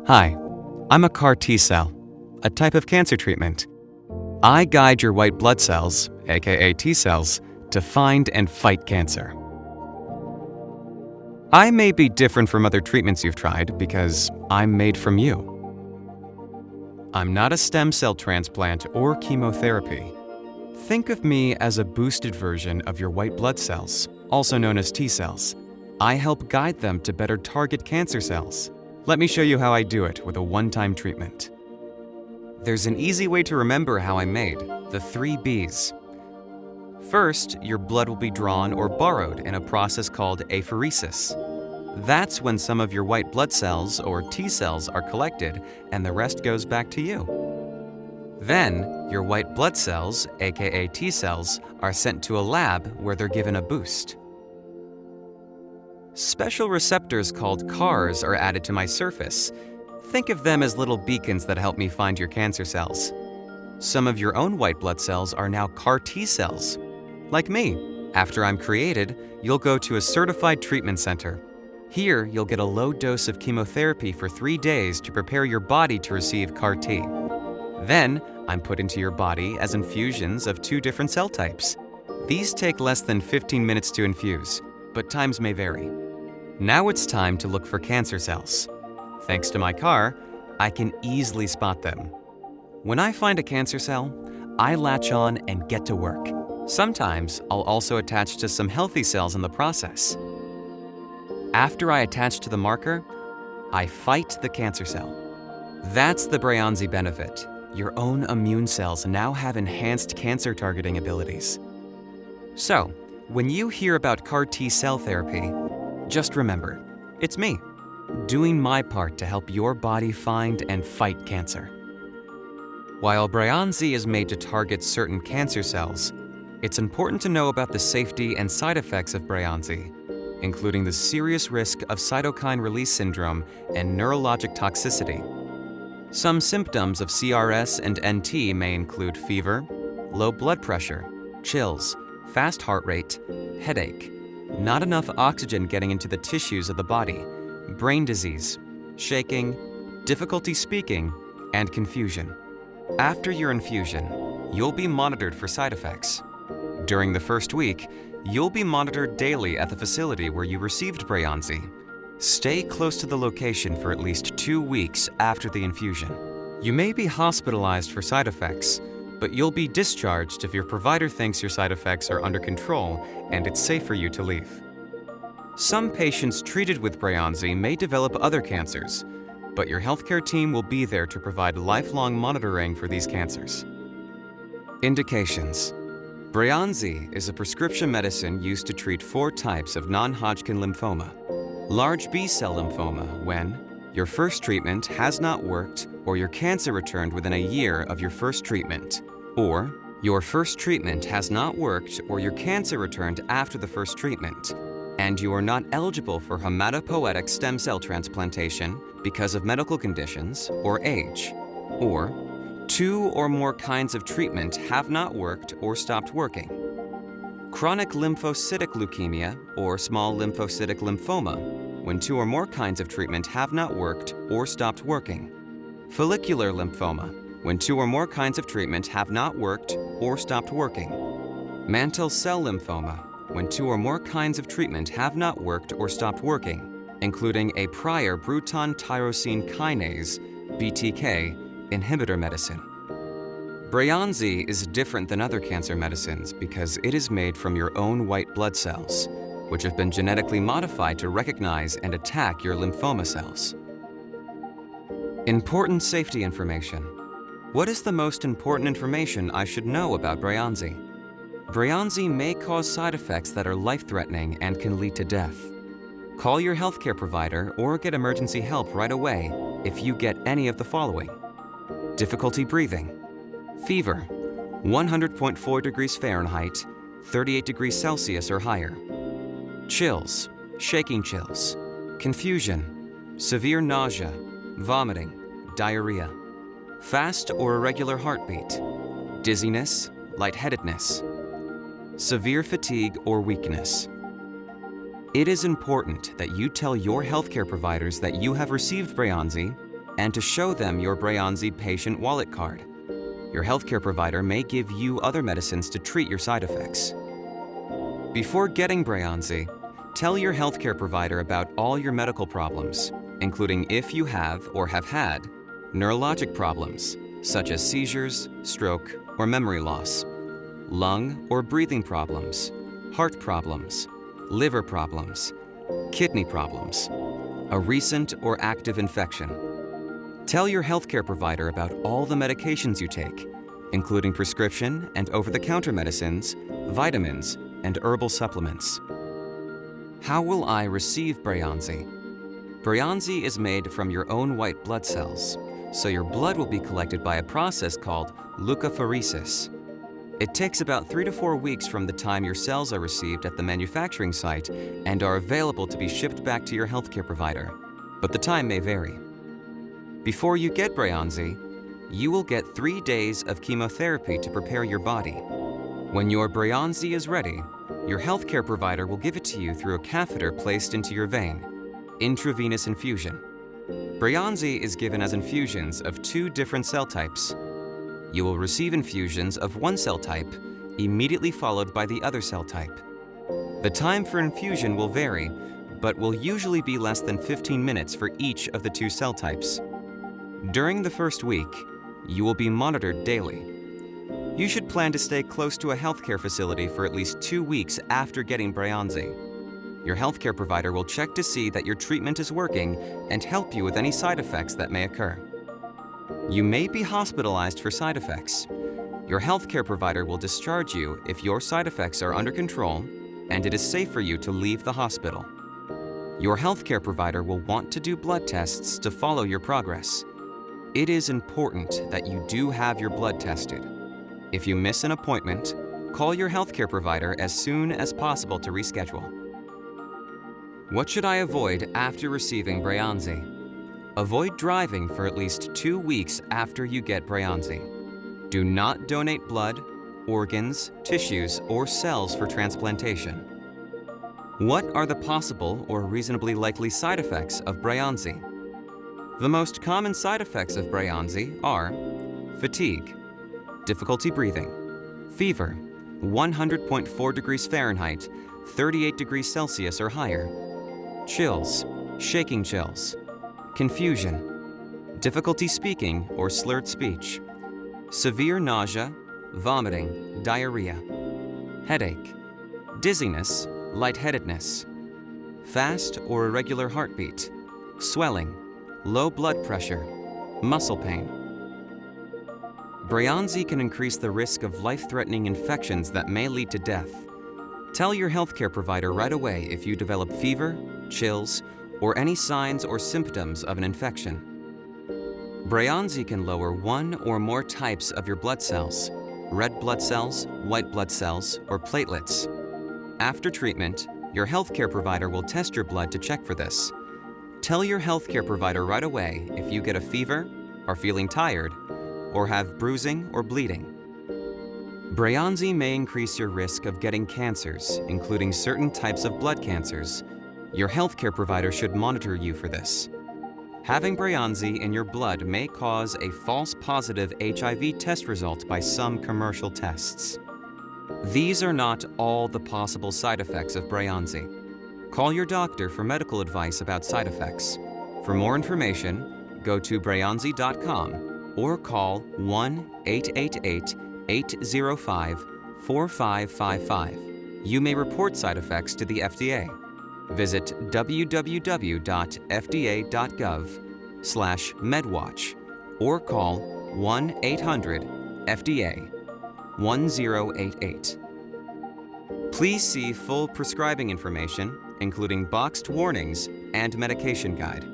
Hi, I'm a CAR T-cell, a type of cancer treatment. I guide your white blood cells, aka T-cells, to find and fight cancer. I may be different from other treatments you've tried because I'm made from you. I'm not a stem cell transplant or chemotherapy. Think of me as a boosted version of your white blood cells, also known as T-cells. I help guide them to better target cancer cells. Let me show you how I do it with a one-time treatment. There's an easy way to remember how I'm made, the 3 B's. First, your blood will be drawn or borrowed in a process called apheresis. That's when some of your white blood cells, or T cells, are collected and the rest goes back to you. Then, your white blood cells, aka T cells, are sent to a lab where they're given a boost. Special receptors called CARs are added to my surface. Think of them as little beacons that help me find your cancer cells. Some of your own white blood cells are now CAR T cells. Like me, after I'm created, you'll go to a certified treatment center. Here, you'll get a low dose of chemotherapy for 3 days to prepare your body to receive CAR T. Then, I'm put into your body as infusions of 2 different cell types. These take less than 15 minutes to infuse, but times may vary. Now it's time to look for cancer cells. Thanks to my CAR, I can easily spot them. When I find a cancer cell, I latch on and get to work. Sometimes I'll also attach to some healthy cells in the process. After I attach to the marker, I fight the cancer cell. That's the Breyanzi benefit. Your own immune cells now have enhanced cancer targeting abilities. So, when you hear about CAR T cell therapy, just remember, it's me, doing my part to help your body find and fight cancer. While Breyanzi is made to target certain cancer cells, it's important to know about the safety and side effects of Breyanzi, including the serious risk of cytokine release syndrome and neurologic toxicity. Some symptoms of CRS and NT may include fever, low blood pressure, chills, fast heart rate, headache, not enough oxygen getting into the tissues of the body, brain disease, shaking, difficulty speaking, and confusion. After your infusion, you'll be monitored for side effects. During the first week, you'll be monitored daily at the facility where you received Breyanzi. Stay close to the location for at least 2 weeks after the infusion. You may be hospitalized for side effects, but you'll be discharged if your provider thinks your side effects are under control and it's safe for you to leave. Some patients treated with Breyanzi may develop other cancers, but your healthcare team will be there to provide lifelong monitoring for these cancers. Indications. Breyanzi is a prescription medicine used to treat 4 types of non-Hodgkin lymphoma. Large B-cell lymphoma when your first treatment has not worked or your cancer returned within a year of your first treatment, or your first treatment has not worked or your cancer returned after the first treatment, and you are not eligible for hematopoietic stem cell transplantation because of medical conditions or age, or 2 or more kinds of treatment have not worked or stopped working. Chronic lymphocytic leukemia or small lymphocytic lymphoma, when 2 or more kinds of treatment have not worked or stopped working. Follicular lymphoma, when 2 or more kinds of treatment have not worked or stopped working. Mantle cell lymphoma, when 2 or more kinds of treatment have not worked or stopped working, including a prior Bruton tyrosine kinase, BTK, inhibitor medicine. Breyanzi is different than other cancer medicines because it is made from your own white blood cells, which have been genetically modified to recognize and attack your lymphoma cells. Important safety information. What is the most important information I should know about Breyanzi? Breyanzi may cause side effects that are life-threatening and can lead to death. Call your healthcare provider or get emergency help right away if you get any of the following: difficulty breathing, fever, 100.4 degrees Fahrenheit, 38 degrees Celsius or higher, chills, shaking chills, confusion, severe nausea, vomiting, diarrhea, fast or irregular heartbeat, dizziness, lightheadedness, severe fatigue or weakness. It is important that you tell your healthcare providers that you have received Breyanzi and to show them your Breyanzi patient wallet card. Your healthcare provider may give you other medicines to treat your side effects. Before getting Breyanzi, tell your healthcare provider about all your medical problems, including if you have or have had neurologic problems, such as seizures, stroke, or memory loss, lung or breathing problems, heart problems, liver problems, kidney problems, a recent or active infection. Tell your healthcare provider about all the medications you take, including prescription and over-the-counter medicines, vitamins, and herbal supplements. How will I receive Breyanzi? Breyanzi is made from your own white blood cells, so your blood will be collected by a process called leukapheresis. It takes about 3 to 4 weeks from the time your cells are received at the manufacturing site and are available to be shipped back to your healthcare provider, but the time may vary. Before you get Breyanzi, you will get 3 days of chemotherapy to prepare your body. When your Breyanzi is ready, your healthcare provider will give it to you through a catheter placed into your vein, intravenous infusion. Breyanzi is given as infusions of 2 different cell types. You will receive infusions of one cell type, immediately followed by the other cell type. The time for infusion will vary, but will usually be less than 15 minutes for each of the 2 cell types. During the first week, you will be monitored daily. You should plan to stay close to a healthcare facility for at least 2 weeks after getting Breyanzi. Your healthcare provider will check to see that your treatment is working and help you with any side effects that may occur. You may be hospitalized for side effects. Your healthcare provider will discharge you if your side effects are under control and it is safe for you to leave the hospital. Your healthcare provider will want to do blood tests to follow your progress. It is important that you do have your blood tested. If you miss an appointment, call your healthcare provider as soon as possible to reschedule. What should I avoid after receiving Breyanzi? Avoid driving for at least 2 weeks after you get Breyanzi. Do not donate blood, organs, tissues, or cells for transplantation. What are the possible or reasonably likely side effects of Breyanzi? The most common side effects of Breyanzi are fatigue, difficulty breathing, fever, 100.4 degrees Fahrenheit, 38 degrees Celsius or higher, chills, shaking chills, confusion, difficulty speaking or slurred speech, severe nausea, vomiting, diarrhea, headache, dizziness, lightheadedness, fast or irregular heartbeat, swelling, low blood pressure, muscle pain. Breyanzi can increase the risk of life-threatening infections that may lead to death. Tell your healthcare provider right away if you develop fever, chills, or any signs or symptoms of an infection. Breyanzi can lower 1 or more types of your blood cells, red blood cells, white blood cells, or platelets. After treatment, your healthcare provider will test your blood to check for this. Tell your healthcare provider right away if you get a fever, are feeling tired, or have bruising or bleeding. Breyanzi may increase your risk of getting cancers, including certain types of blood cancers. Your healthcare provider should monitor you for this. Having Breyanzi in your blood may cause a false positive HIV test result by some commercial tests. These are not all the possible side effects of Breyanzi. Call your doctor for medical advice about side effects. For more information, go to breyanzi.com or call 1-888-805-4555. You may report side effects to the FDA. Visit www.fda.gov/medwatch or call 1-800-FDA-1088. Please see full prescribing information, including boxed warnings and medication guide.